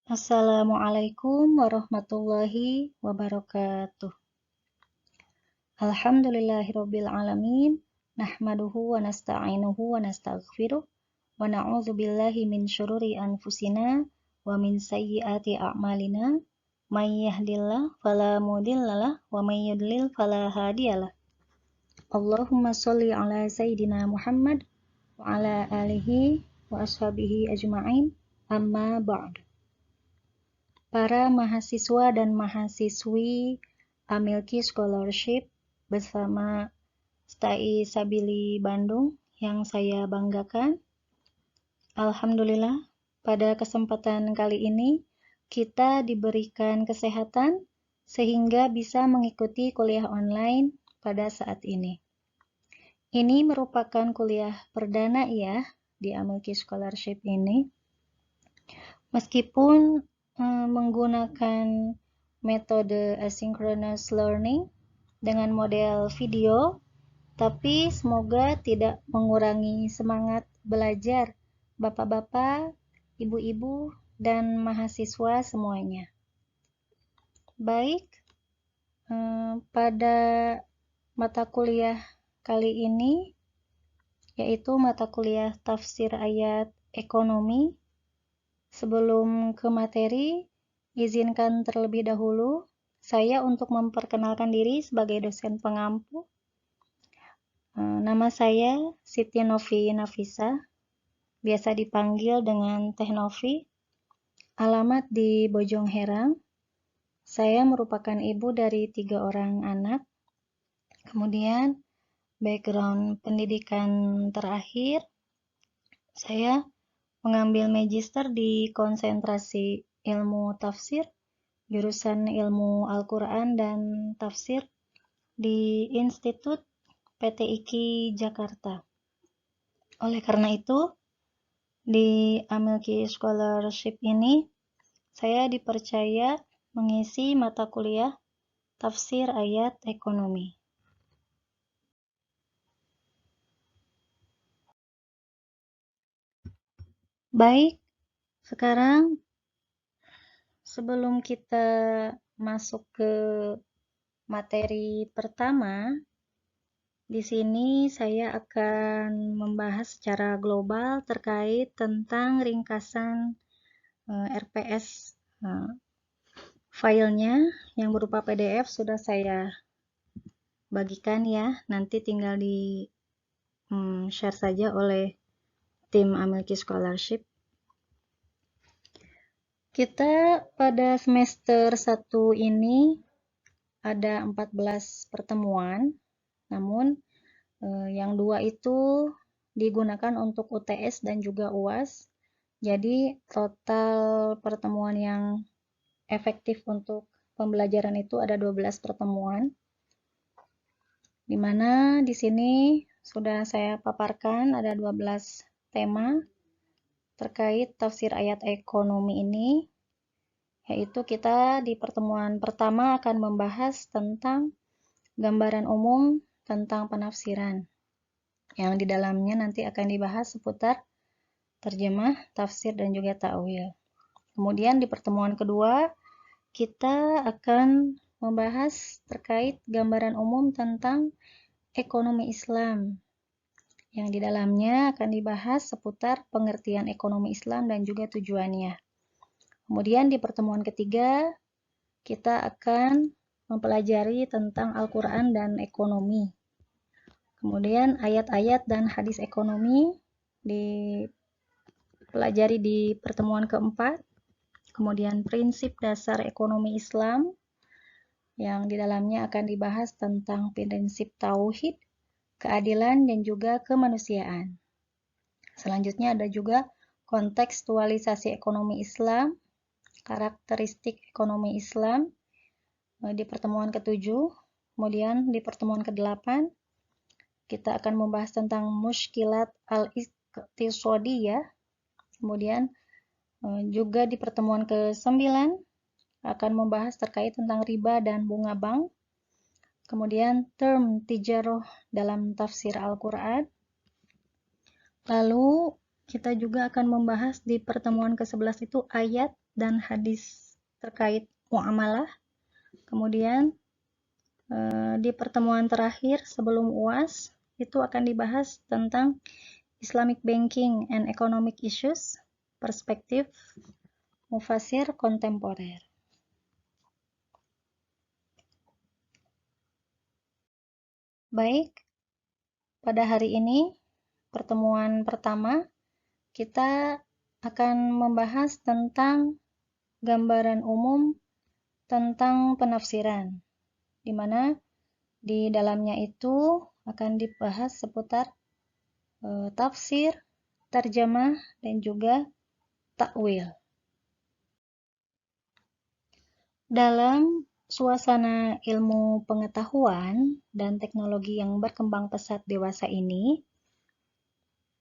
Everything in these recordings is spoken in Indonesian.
Assalamualaikum warahmatullahi wabarakatuh. Alhamdulillahirabbil alamin, nahmaduhu wa nasta'inuhu wa nastaghfiruh wa na'udzu billahi min syururi anfusina wa min sayyiati a'malina. May yahdihillahu fala mudhillalah wa may yudlil fala hadiyalah. Allahumma shalli ala sayyidina Muhammad wa ala alihi wa ashabihi ajma'in. Amma ba'd. Para mahasiswa dan mahasiswi Amilki Scholarship bersama STAI Sabili Bandung yang saya banggakan. Alhamdulillah, pada kesempatan kali ini kita diberikan kesehatan sehingga bisa mengikuti kuliah online pada saat ini. Ini merupakan kuliah perdana ya di Amilki Scholarship ini. Meskipun menggunakan metode asynchronous learning dengan model video, tapi semoga tidak mengurangi semangat belajar bapak-bapak, ibu-ibu, dan mahasiswa semuanya. Baik, pada mata kuliah kali ini, yaitu mata kuliah tafsir ayat ekonomi. Sebelum ke materi, izinkan terlebih dahulu saya untuk memperkenalkan diri sebagai dosen pengampu. Nama saya Siti Novi Nafisa, biasa dipanggil dengan Teh Novi. Alamat di Bojong Herang. Saya merupakan ibu dari 3 orang anak. Kemudian background pendidikan terakhir, saya mengambil magister di konsentrasi ilmu tafsir, jurusan ilmu Al-Quran dan tafsir di Institut PTIQ Jakarta. Oleh karena itu, di Amilki Scholarship ini, saya dipercaya mengisi mata kuliah tafsir ayat ekonomi. Baik, sekarang sebelum kita masuk ke materi pertama, di sini saya akan membahas secara global terkait tentang ringkasan RPS. Filenya yang berupa PDF sudah saya bagikan ya, nanti tinggal di share saja oleh tim Amilki Scholarship. Kita pada semester 1 ini ada 14 pertemuan, namun yang 2 itu digunakan untuk UTS dan juga UAS. Jadi total pertemuan yang efektif untuk pembelajaran itu ada 12 pertemuan. Di mana di sini sudah saya paparkan ada 12 tema terkait tafsir ayat ekonomi ini, yaitu kita di pertemuan pertama akan membahas tentang gambaran umum tentang penafsiran, yang di dalamnya nanti akan dibahas seputar terjemah, tafsir, dan juga ta'wil. Kemudian di pertemuan kedua, kita akan membahas terkait gambaran umum tentang ekonomi Islam, yang di dalamnya akan dibahas seputar pengertian ekonomi Islam dan juga tujuannya. Kemudian di pertemuan ketiga, kita akan mempelajari tentang Al-Quran dan ekonomi. Kemudian ayat-ayat dan hadis ekonomi dipelajari di pertemuan keempat. Kemudian prinsip dasar ekonomi Islam, yang di dalamnya akan dibahas tentang prinsip tauhid, keadilan, dan juga kemanusiaan. Selanjutnya ada juga kontekstualisasi ekonomi Islam, karakteristik ekonomi Islam di pertemuan ke-7. Kemudian di pertemuan ke-8 kita akan membahas tentang muskilat al-iqtisadiyah. Kemudian juga di pertemuan ke-9 akan membahas terkait tentang riba dan bunga bank. Kemudian term tijaroh dalam tafsir Al-Quran. Lalu kita juga akan membahas di pertemuan ke-11 itu ayat dan hadis terkait muamalah. Kemudian di pertemuan terakhir sebelum UAS itu akan dibahas tentang Islamic Banking and Economic Issues, perspektif mufasir kontemporer. Baik, pada hari ini pertemuan pertama kita akan membahas tentang gambaran umum tentang penafsiran, di mana di dalamnya itu akan dibahas seputar tafsir, tarjamah, dan juga takwil. Dalam suasana ilmu pengetahuan dan teknologi yang berkembang pesat dewasa ini,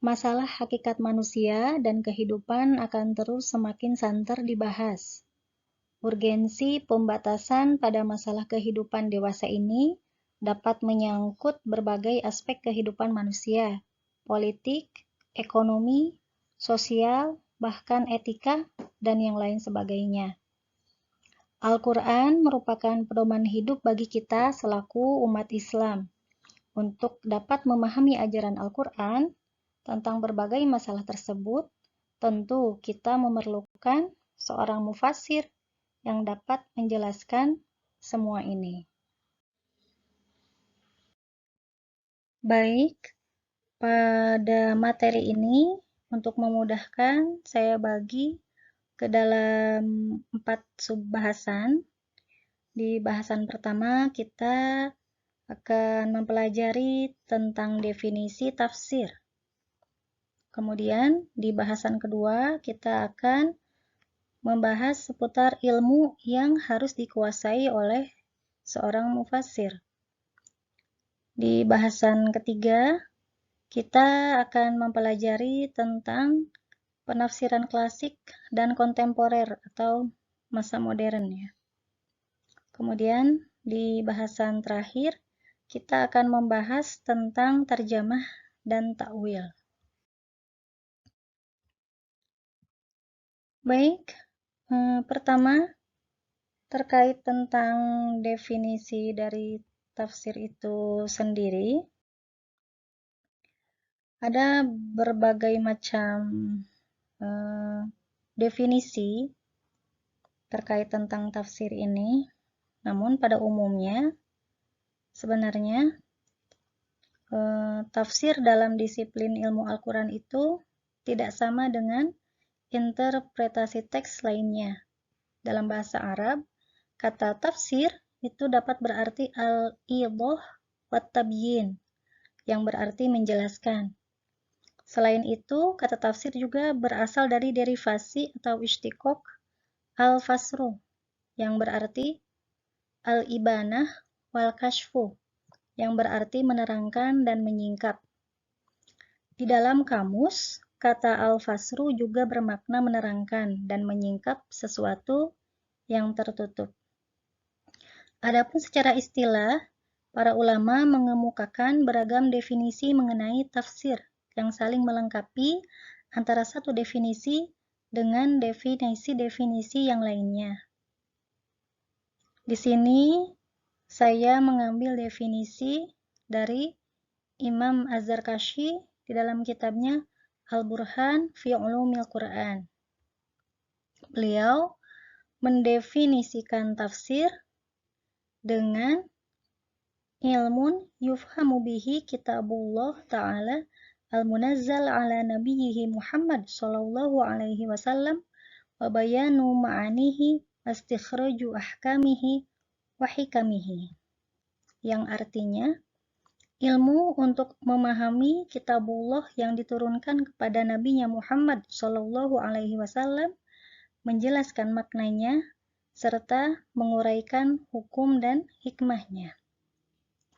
masalah hakikat manusia dan kehidupan akan terus semakin santer dibahas. Urgensi pembatasan pada masalah kehidupan dewasa ini dapat menyangkut berbagai aspek kehidupan manusia, politik, ekonomi, sosial, bahkan etika, dan yang lain sebagainya. Al-Quran merupakan pedoman hidup bagi kita selaku umat Islam. Untuk dapat memahami ajaran Al-Quran tentang berbagai masalah tersebut, tentu kita memerlukan seorang mufasir yang dapat menjelaskan semua ini. Baik, pada materi ini untuk memudahkan saya bagi ke dalam 4 subbahasan. Di bahasan pertama kita akan mempelajari tentang definisi tafsir. Kemudian di bahasan kedua kita akan membahas seputar ilmu yang harus dikuasai oleh seorang mufassir. Di bahasan ketiga kita akan mempelajari tentang penafsiran klasik dan kontemporer atau masa modern ya. Kemudian di bahasan terakhir kita akan membahas tentang tarjamah dan takwil. Baik, pertama terkait tentang definisi dari tafsir itu sendiri. Ada berbagai macam definisi terkait tentang tafsir ini, namun pada umumnya sebenarnya tafsir dalam disiplin ilmu Al-Quran itu tidak sama dengan interpretasi teks lainnya. Dalam bahasa Arab, kata tafsir itu dapat berarti al-idah wa tabyin, yang berarti menjelaskan. Selain itu, kata tafsir juga berasal dari derivasi atau ishtiqaq al-fasru, yang berarti al-ibanah wal kashfu, yang berarti menerangkan dan menyingkap. Di dalam kamus, kata al-fasru juga bermakna menerangkan dan menyingkap sesuatu yang tertutup. Adapun secara istilah, para ulama mengemukakan beragam definisi mengenai tafsir yang saling melengkapi antara satu definisi dengan definisi-definisi yang lainnya. Di sini saya mengambil definisi dari Imam Az-Zarkashi di dalam kitabnya Al-Burhan fi Ulumil Quran. Beliau mendefinisikan tafsir dengan ilmun yufhamu bihi kitabullah ta'ala al-munazzal ala nabiyyihi Muhammad sallallahu alaihi wasallam wa bayanu ma'anihi wastikhraju ahkamihi wa hikamihi, yang artinya ilmu untuk memahami kitabullah yang diturunkan kepada nabinya Muhammad sallallahu alaihi wasallam, menjelaskan maknanya serta menguraikan hukum dan hikmahnya.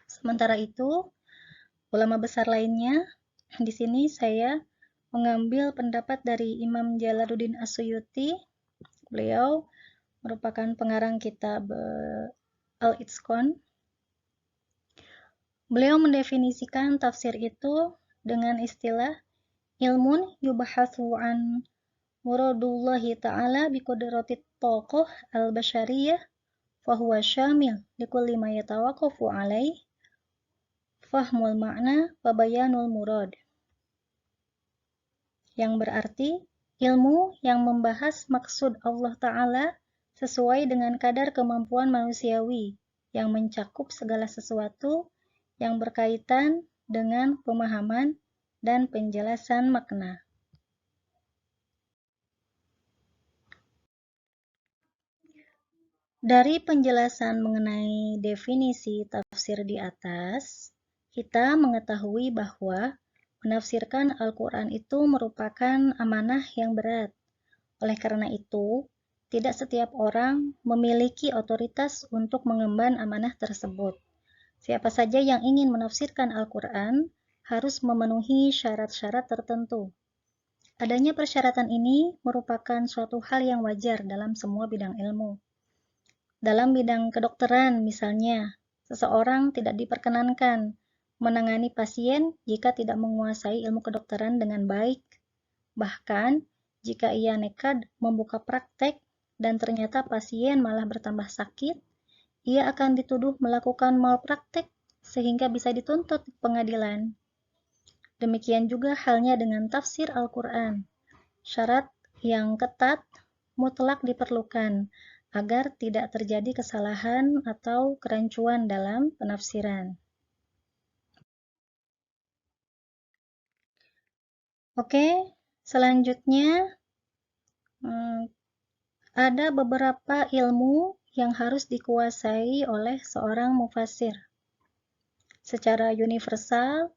Sementara itu, ulama besar lainnya, di sini saya mengambil pendapat dari Imam Jalaluddin As-Suyuti. Beliau merupakan pengarang kitab Al-Itqan. Beliau mendefinisikan tafsir itu dengan istilah ilmun yubahathu an muradullahi ta'ala biqudratit tokoh al-bashariyah fahuwa syamil likulli ma yatawaqafu alaih fahmul makna wa bayanul murad. Yang berarti ilmu yang membahas maksud Allah Ta'ala sesuai dengan kadar kemampuan manusiawi yang mencakup segala sesuatu yang berkaitan dengan pemahaman dan penjelasan makna. Dari penjelasan mengenai definisi tafsir di atas, kita mengetahui bahwa menafsirkan Al-Quran itu merupakan amanah yang berat. Oleh karena itu, tidak setiap orang memiliki otoritas untuk mengemban amanah tersebut. Siapa saja yang ingin menafsirkan Al-Quran harus memenuhi syarat-syarat tertentu. Adanya persyaratan ini merupakan suatu hal yang wajar dalam semua bidang ilmu. Dalam bidang kedokteran misalnya, seseorang tidak diperkenankan menangani pasien jika tidak menguasai ilmu kedokteran dengan baik. Bahkan, jika ia nekat membuka praktek dan ternyata pasien malah bertambah sakit, ia akan dituduh melakukan malpraktek sehingga bisa dituntut pengadilan. Demikian juga halnya dengan tafsir Al-Quran. Syarat yang ketat mutlak diperlukan agar tidak terjadi kesalahan atau kerancuan dalam penafsiran. Oke, selanjutnya ada beberapa ilmu yang harus dikuasai oleh seorang mufassir. Secara universal,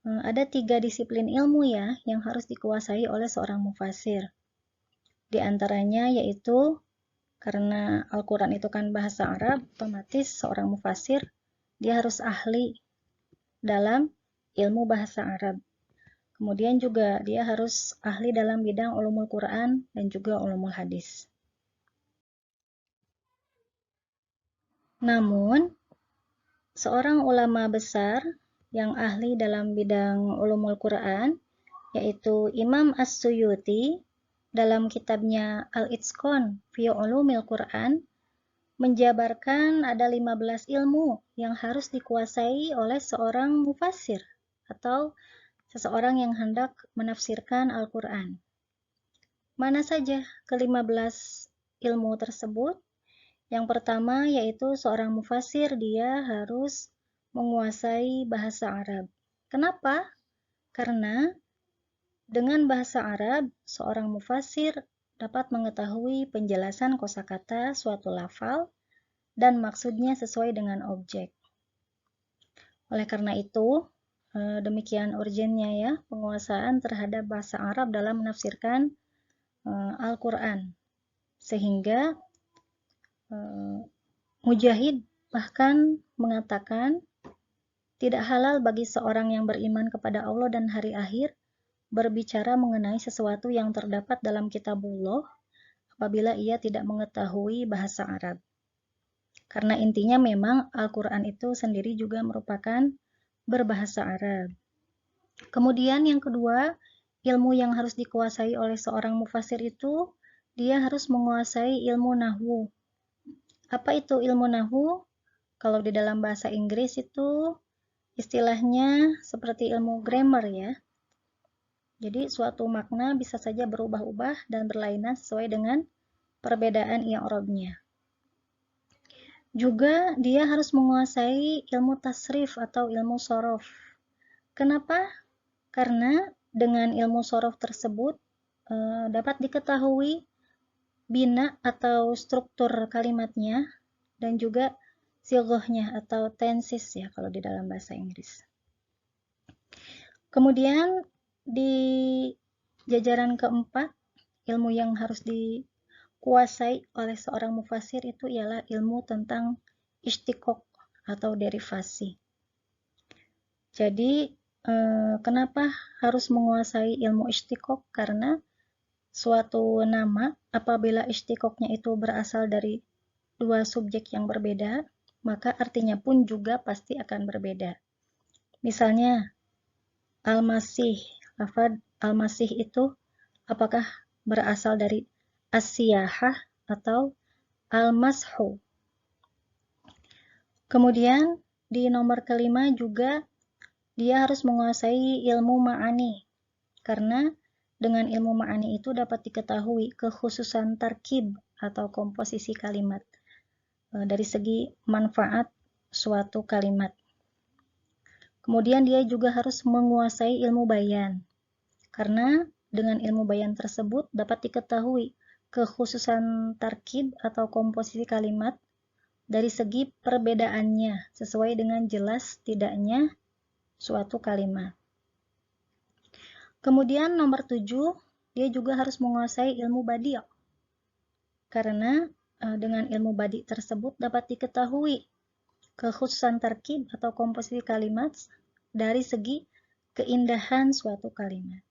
ada 3 disiplin ilmu ya yang harus dikuasai oleh seorang mufassir. Di antaranya yaitu karena Al-Quran itu kan bahasa Arab, otomatis seorang mufassir dia harus ahli dalam ilmu bahasa Arab. Kemudian juga dia harus ahli dalam bidang ulumul Quran dan juga ulumul hadis. Namun, seorang ulama besar yang ahli dalam bidang ulumul Quran, yaitu Imam As-Suyuti, dalam kitabnya Al-Itqan fi Ulumil Quran, menjabarkan ada 15 ilmu yang harus dikuasai oleh seorang mufassir atau seseorang yang hendak menafsirkan Al-Quran. Mana saja ke-15 ilmu tersebut? Yang pertama yaitu seorang mufassir dia harus menguasai bahasa Arab. Kenapa? Karena dengan bahasa Arab, seorang mufassir dapat mengetahui penjelasan kosakata suatu lafal dan maksudnya sesuai dengan objek. Oleh karena itu, demikian urgennya ya penguasaan terhadap bahasa Arab dalam menafsirkan Al-Quran. Sehingga Mujahid bahkan mengatakan tidak halal bagi seorang yang beriman kepada Allah dan hari akhir berbicara mengenai sesuatu yang terdapat dalam kitabullah apabila ia tidak mengetahui bahasa Arab. Karena intinya memang Al-Quran itu sendiri juga merupakan berbahasa Arab. Kemudian yang kedua, ilmu yang harus dikuasai oleh seorang mufassir itu, dia harus menguasai ilmu nahwu. Apa itu ilmu nahwu? Kalau di dalam bahasa Inggris itu istilahnya seperti ilmu grammar ya. Jadi suatu makna bisa saja berubah-ubah dan berlainan sesuai dengan perbedaan i'rabnya. Juga dia harus menguasai ilmu tasrif atau ilmu shorof. Kenapa? Karena dengan ilmu shorof tersebut dapat diketahui bina atau struktur kalimatnya dan juga sighahnya atau tenses ya kalau di dalam bahasa Inggris. Kemudian di jajaran keempat, ilmu yang harus dikuasai oleh seorang mufassir itu ialah ilmu tentang istiqoq atau derivasi. Jadi, kenapa harus menguasai ilmu istiqoq? Karena suatu nama, apabila istiqoqnya itu berasal dari dua subjek yang berbeda, maka artinya pun juga pasti akan berbeda. Misalnya, Al-Masih, lafaz al-masih itu apakah berasal dari as-siyahah atau al-mashu. Kemudian di nomor kelima juga dia harus menguasai ilmu ma'ani, karena dengan ilmu ma'ani itu dapat diketahui kekhususan tarkib atau komposisi kalimat dari segi manfaat suatu kalimat. Kemudian dia juga harus menguasai ilmu bayan, karena dengan ilmu bayan tersebut dapat diketahui kekhususan tarkib atau komposisi kalimat dari segi perbedaannya sesuai dengan jelas tidaknya suatu kalimat. Kemudian nomor 7, dia juga harus menguasai ilmu badi', karena dengan ilmu badi' tersebut dapat diketahui kekhususan tarkib atau komposisi kalimat dari segi keindahan suatu kalimat.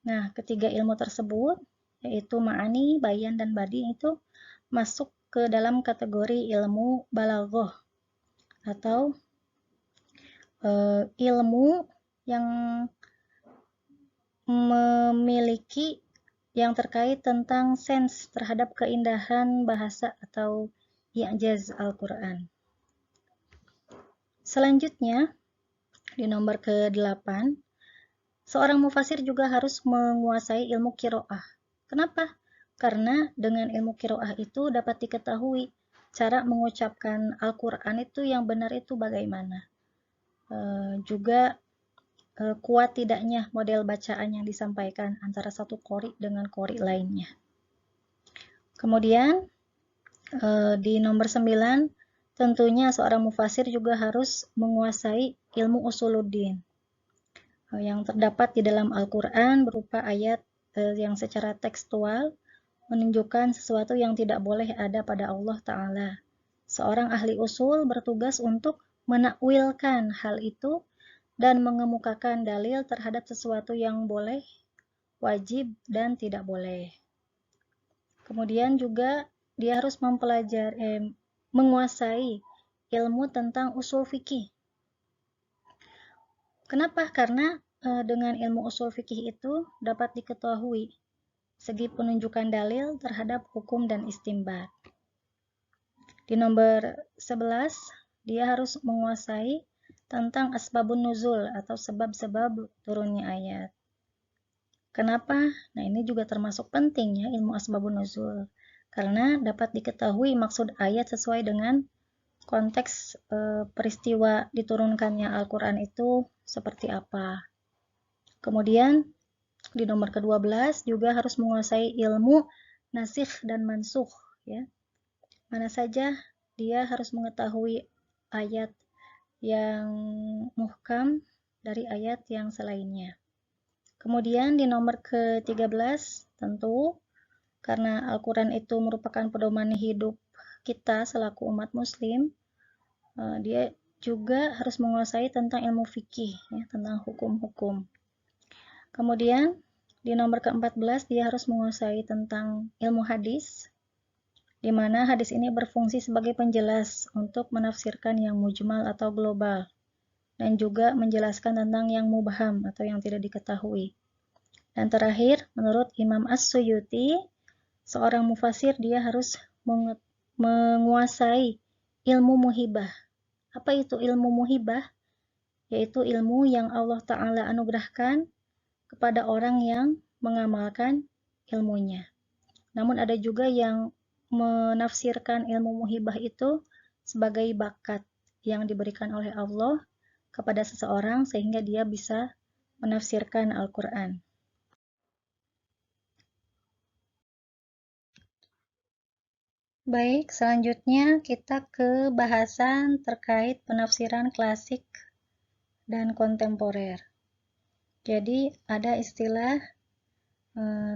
Nah, ketiga ilmu tersebut, yaitu ma'ani, bayan, dan badi' itu masuk ke dalam kategori ilmu balaghah atau ilmu yang memiliki yang terkait tentang sense terhadap keindahan bahasa atau i'jaz Al-Quran. Selanjutnya, di nomor ke-8, seorang mufasir juga harus menguasai ilmu qiraah. Kenapa? Karena dengan ilmu qiraah itu dapat diketahui cara mengucapkan Al-Quran itu yang benar itu bagaimana. Juga kuat tidaknya model bacaan yang disampaikan antara satu qori dengan qori lainnya. Kemudian di nomor 9, tentunya seorang mufasir juga harus menguasai ilmu usuluddin yang terdapat di dalam Al-Quran berupa ayat yang secara tekstual menunjukkan sesuatu yang tidak boleh ada pada Allah Ta'ala. Seorang ahli usul bertugas untuk menakwilkan hal itu dan mengemukakan dalil terhadap sesuatu yang boleh, wajib, dan tidak boleh. Kemudian juga dia harus menguasai ilmu tentang usul fikih. Kenapa? Karena dengan ilmu usul fikih itu dapat diketahui segi penunjukan dalil terhadap hukum dan istinbat. Di nomor 11, dia harus menguasai tentang asbabun nuzul atau sebab-sebab turunnya ayat. Kenapa? Nah, ini juga termasuk penting ya ilmu asbabun nuzul, karena dapat diketahui maksud ayat sesuai dengan konteks peristiwa diturunkannya Al-Quran itu seperti apa. Kemudian di nomor ke-12 juga harus menguasai ilmu nasikh dan mansukh ya. Mana saja dia harus mengetahui ayat yang muhkam dari ayat yang selainnya. Kemudian di nomor ke-13, tentu karena Al-Quran itu merupakan pedoman hidup kita selaku umat muslim, dia juga harus menguasai tentang ilmu fikih, ya, tentang hukum-hukum. Kemudian di nomor ke-14 dia harus menguasai tentang ilmu hadis, di mana hadis ini berfungsi sebagai penjelas untuk menafsirkan yang mujmal atau global, dan juga menjelaskan tentang yang mubham atau yang tidak diketahui. Dan terakhir, menurut Imam As-Suyuti, seorang mufasir dia harus menguasai ilmu muhibah. Apa itu ilmu muhibah? Yaitu ilmu yang Allah Ta'ala anugerahkan kepada orang yang mengamalkan ilmunya. Namun ada juga yang menafsirkan ilmu muhibah itu sebagai bakat yang diberikan oleh Allah kepada seseorang sehingga dia bisa menafsirkan Al-Quran. Baik, selanjutnya kita ke bahasan terkait penafsiran klasik dan kontemporer. Jadi ada istilah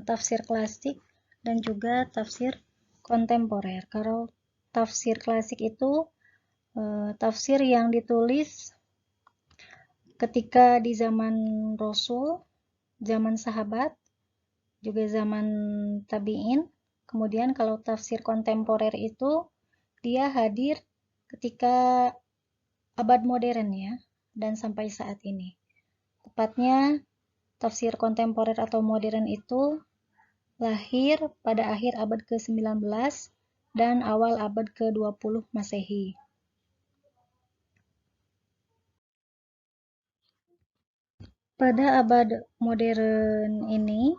tafsir klasik dan juga tafsir kontemporer. Kalau tafsir klasik itu tafsir yang ditulis ketika di zaman Rasul, zaman sahabat, juga zaman tabi'in. Kemudian kalau tafsir kontemporer itu dia hadir ketika abad modern ya, dan sampai saat ini. Tepatnya tafsir kontemporer atau modern itu lahir pada akhir abad ke-19 dan awal abad ke-20 Masehi. Pada abad modern ini,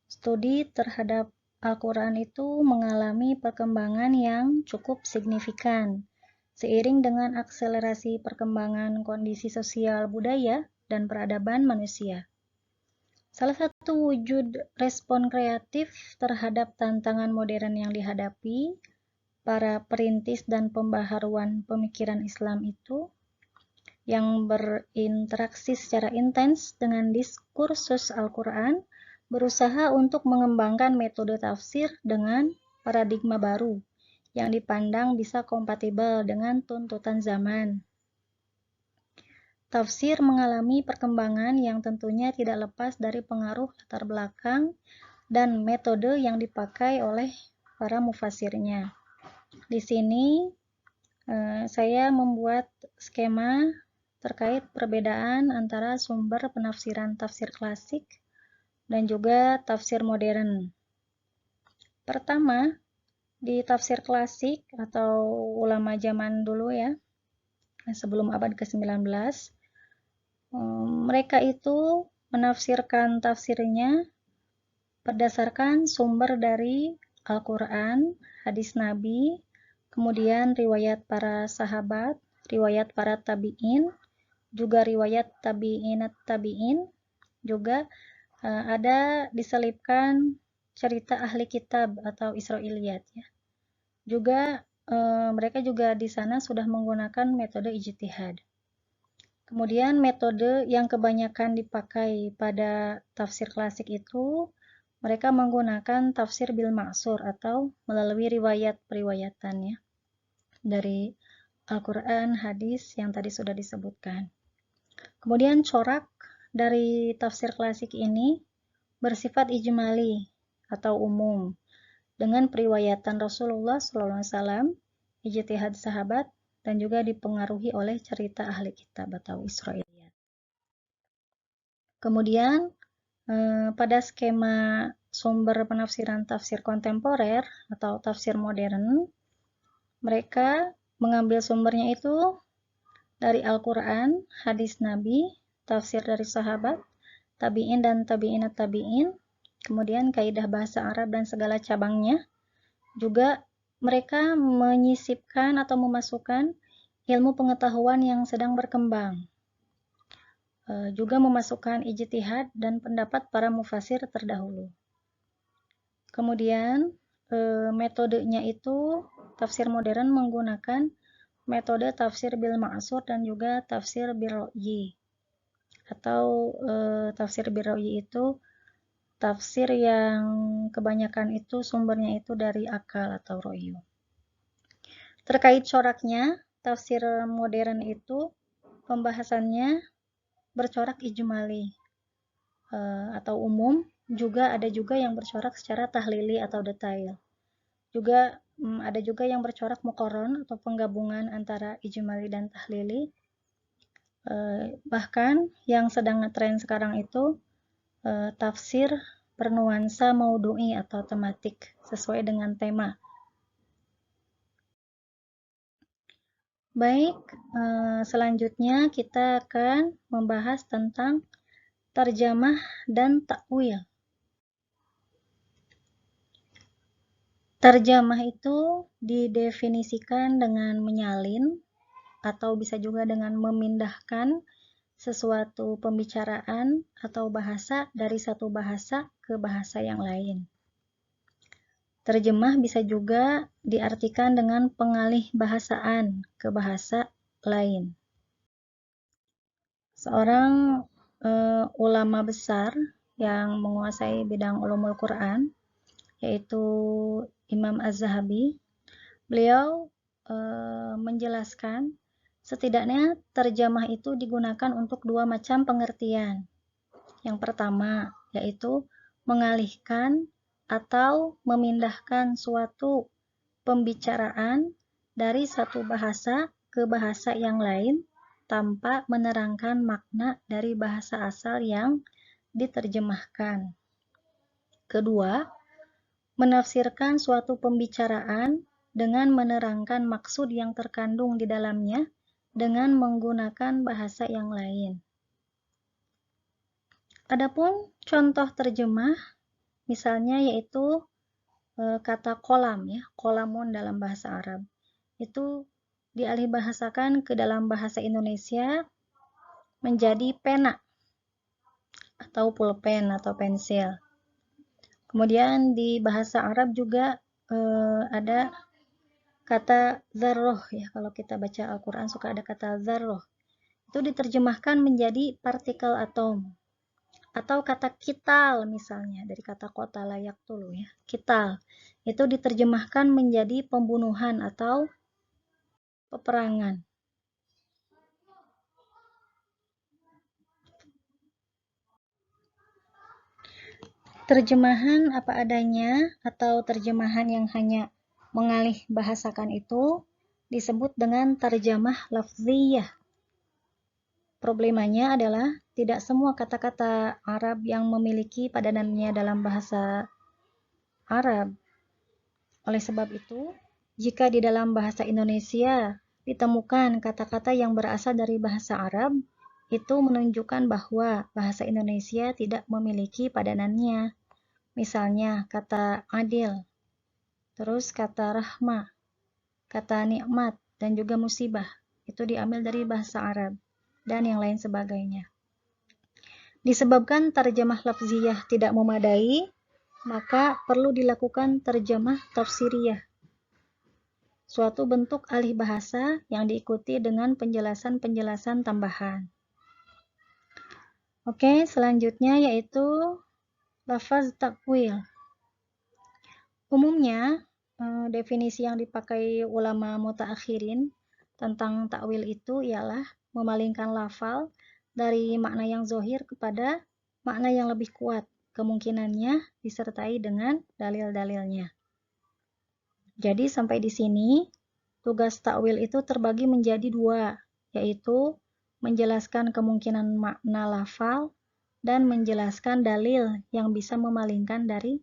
studi terhadap Al-Quran itu mengalami perkembangan yang cukup signifikan, seiring dengan akselerasi perkembangan kondisi sosial budaya dan peradaban manusia. Salah satu wujud respon kreatif terhadap tantangan modern yang dihadapi para perintis dan pembaharuan pemikiran Islam itu, yang berinteraksi secara intens dengan diskursus Al-Quran, berusaha untuk mengembangkan metode tafsir dengan paradigma baru yang dipandang bisa kompatibel dengan tuntutan zaman. Tafsir mengalami perkembangan yang tentunya tidak lepas dari pengaruh latar belakang dan metode yang dipakai oleh para mufasirnya. Di sini saya membuat skema terkait perbedaan antara sumber penafsiran tafsir klasik dan juga tafsir modern. Pertama, di tafsir klasik atau ulama zaman dulu ya, sebelum abad ke-19, mereka itu menafsirkan tafsirnya berdasarkan sumber dari Al-Quran, hadis Nabi, kemudian riwayat para sahabat, riwayat para tabi'in, juga riwayat tabi'in, juga ada diselipkan cerita ahli kitab atau Israiliyat ya. Juga mereka juga di sana sudah menggunakan metode ijtihad. Kemudian metode yang kebanyakan dipakai pada tafsir klasik itu, mereka menggunakan tafsir bil ma'sur atau melalui riwayat-periwayatan ya, dari Al-Quran, hadis yang tadi sudah disebutkan. Kemudian corak dari tafsir klasik ini bersifat ijmali atau umum, dengan periwayatan Rasulullah SAW, ijtihad sahabat, dan juga dipengaruhi oleh cerita ahli kitab atau Israiliyat. Kemudian pada skema sumber penafsiran tafsir kontemporer atau tafsir modern, mereka mengambil sumbernya itu dari Al-Quran, hadis Nabi, tafsir dari sahabat, tabi'in dan tabi'inat tabi'in, kemudian kaidah bahasa Arab dan segala cabangnya. Juga mereka menyisipkan atau memasukkan ilmu pengetahuan yang sedang berkembang. Juga memasukkan ijtihad dan pendapat para mufasir terdahulu. Kemudian metodenya itu tafsir modern menggunakan metode tafsir bil ma'sur dan juga tafsir bil ra'yi. Atau tafsir bil ra'yi itu tafsir yang kebanyakan itu sumbernya itu dari akal atau ro'yu. Terkait coraknya, tafsir modern itu pembahasannya bercorak ijmali atau umum, juga ada juga yang bercorak secara tahlili atau detail. Juga ada juga yang bercorak muqarron atau penggabungan antara ijmali dan tahlili. Bahkan yang sedang ngetren sekarang itu tafsir bernuansa maudu'i atau tematik sesuai dengan tema. Baik, selanjutnya kita akan membahas tentang tarjamah dan takwil. Tarjamah itu didefinisikan dengan menyalin atau bisa juga dengan memindahkan sesuatu pembicaraan atau bahasa dari satu bahasa ke bahasa yang lain. Terjemah bisa juga diartikan dengan pengalih bahasaan ke bahasa lain. Seorang ulama besar yang menguasai bidang ulumul Quran, yaitu Imam Az-Zahabi, beliau menjelaskan setidaknya terjemah itu digunakan untuk dua macam pengertian. Yang pertama, yaitu mengalihkan atau memindahkan suatu pembicaraan dari satu bahasa ke bahasa yang lain tanpa menerangkan makna dari bahasa asal yang diterjemahkan. Kedua, menafsirkan suatu pembicaraan dengan menerangkan maksud yang terkandung di dalamnya dengan menggunakan bahasa yang lain. Adapun contoh terjemah, misalnya yaitu kata kolam ya, kolamun dalam bahasa Arab. Itu dialihbahasakan ke dalam bahasa Indonesia menjadi pena atau pulpen atau pensil. Kemudian di bahasa Arab juga ada kata zarroh ya, kalau kita baca Al-Quran suka ada kata zarroh. Itu diterjemahkan menjadi partikel atom. Atau kata kital misalnya, dari kata kota layak tulu ya, kital. Itu diterjemahkan menjadi pembunuhan atau peperangan. Terjemahan apa adanya atau terjemahan yang hanya mengalih bahasakan itu disebut dengan tarjamah lafziyah. Problemanya adalah tidak semua kata-kata Arab yang memiliki padanannya dalam bahasa Arab. Oleh sebab itu, jika di dalam bahasa Indonesia ditemukan kata-kata yang berasal dari bahasa Arab, itu menunjukkan bahwa bahasa Indonesia tidak memiliki padanannya. Misalnya kata adil, terus kata rahmah, kata nikmat, dan juga musibah. Itu diambil dari bahasa Arab, dan yang lain sebagainya. Disebabkan tarjamah lafziyah tidak memadai, maka perlu dilakukan tarjamah tafsiriyah. Suatu bentuk alih bahasa yang diikuti dengan penjelasan-penjelasan tambahan. Oke, selanjutnya yaitu lafaz takwil. Umumnya, definisi yang dipakai ulama mutaakhirin tentang takwil itu ialah memalingkan lafal dari makna yang zohir kepada makna yang lebih kuat, kemungkinannya disertai dengan dalil-dalilnya. Jadi sampai di sini, tugas takwil itu terbagi menjadi dua, yaitu menjelaskan kemungkinan makna lafal dan menjelaskan dalil yang bisa memalingkan dari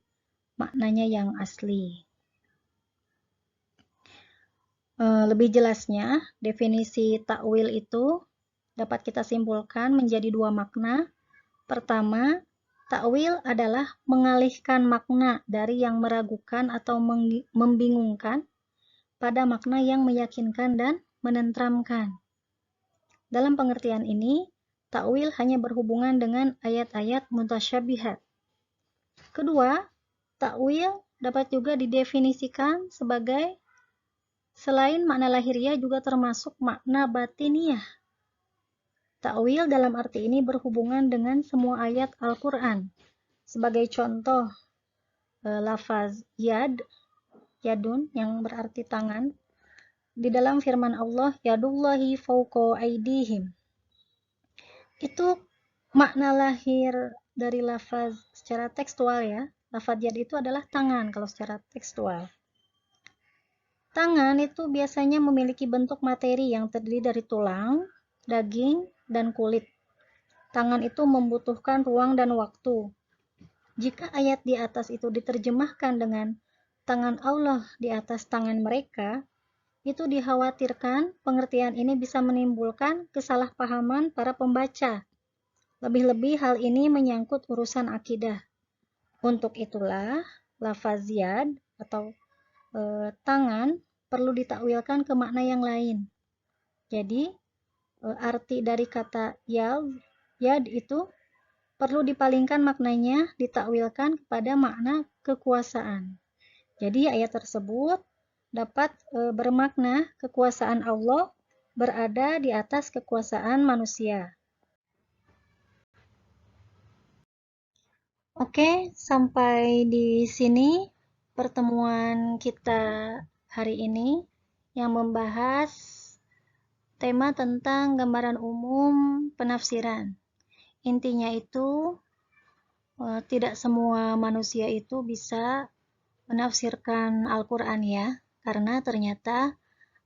maknanya yang asli. Lebih jelasnya, definisi takwil itu dapat kita simpulkan menjadi dua makna. Pertama, takwil adalah mengalihkan makna dari yang meragukan atau membingungkan pada makna yang meyakinkan dan menenteramkan. Dalam pengertian ini, takwil hanya berhubungan dengan ayat-ayat mutasyabihat. Kedua, takwil dapat juga didefinisikan sebagai selain makna lahiriah juga termasuk makna batiniah. Takwil dalam arti ini berhubungan dengan semua ayat Al-Quran. Sebagai contoh, lafaz yadun yang berarti tangan, di dalam firman Allah, yadullahi fawqa aydihim. Itu makna lahir dari lafaz secara tekstual ya. Lafaz yad itu adalah tangan kalau secara tekstual. Tangan itu biasanya memiliki bentuk materi yang terdiri dari tulang, daging, dan kulit. Tangan itu membutuhkan ruang dan waktu. Jika ayat di atas itu diterjemahkan dengan tangan Allah di atas tangan mereka, itu dikhawatirkan pengertian ini bisa menimbulkan kesalahpahaman para pembaca. Lebih-lebih hal ini menyangkut urusan akidah. Untuk itulah, lafaz yad atau tangan perlu ditakwilkan ke makna yang lain. Jadi, arti dari kata yad itu perlu dipalingkan maknanya, ditakwilkan kepada makna kekuasaan. Jadi, ayat tersebut dapat bermakna kekuasaan Allah berada di atas kekuasaan manusia. Oke, sampai di sini pertemuan kita hari ini yang membahas tema tentang gambaran umum penafsiran. Intinya itu, tidak semua manusia itu bisa menafsirkan Al-Quran ya, karena ternyata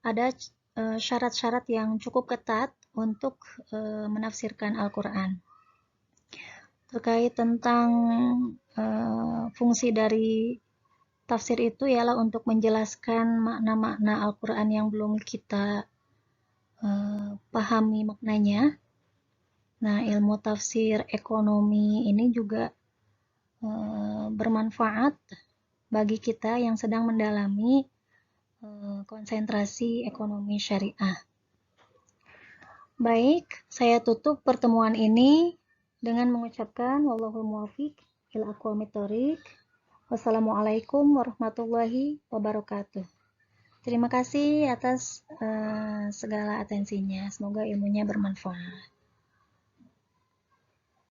ada syarat-syarat yang cukup ketat untuk menafsirkan Al-Quran. terkait tentang fungsi dari tafsir itu ialah untuk menjelaskan makna-makna Al-Quran yang belum kita pahami maknanya. Nah, ilmu tafsir ekonomi ini juga bermanfaat bagi kita yang sedang mendalami konsentrasi ekonomi syariah. Baik, saya tutup pertemuan ini dengan mengucapkan wallahul muwaffiq ila aqwamit thoriq. Wassalamualaikum warahmatullahi wabarakatuh. Terima kasih atas segala atensinya. Semoga ilmunya bermanfaat.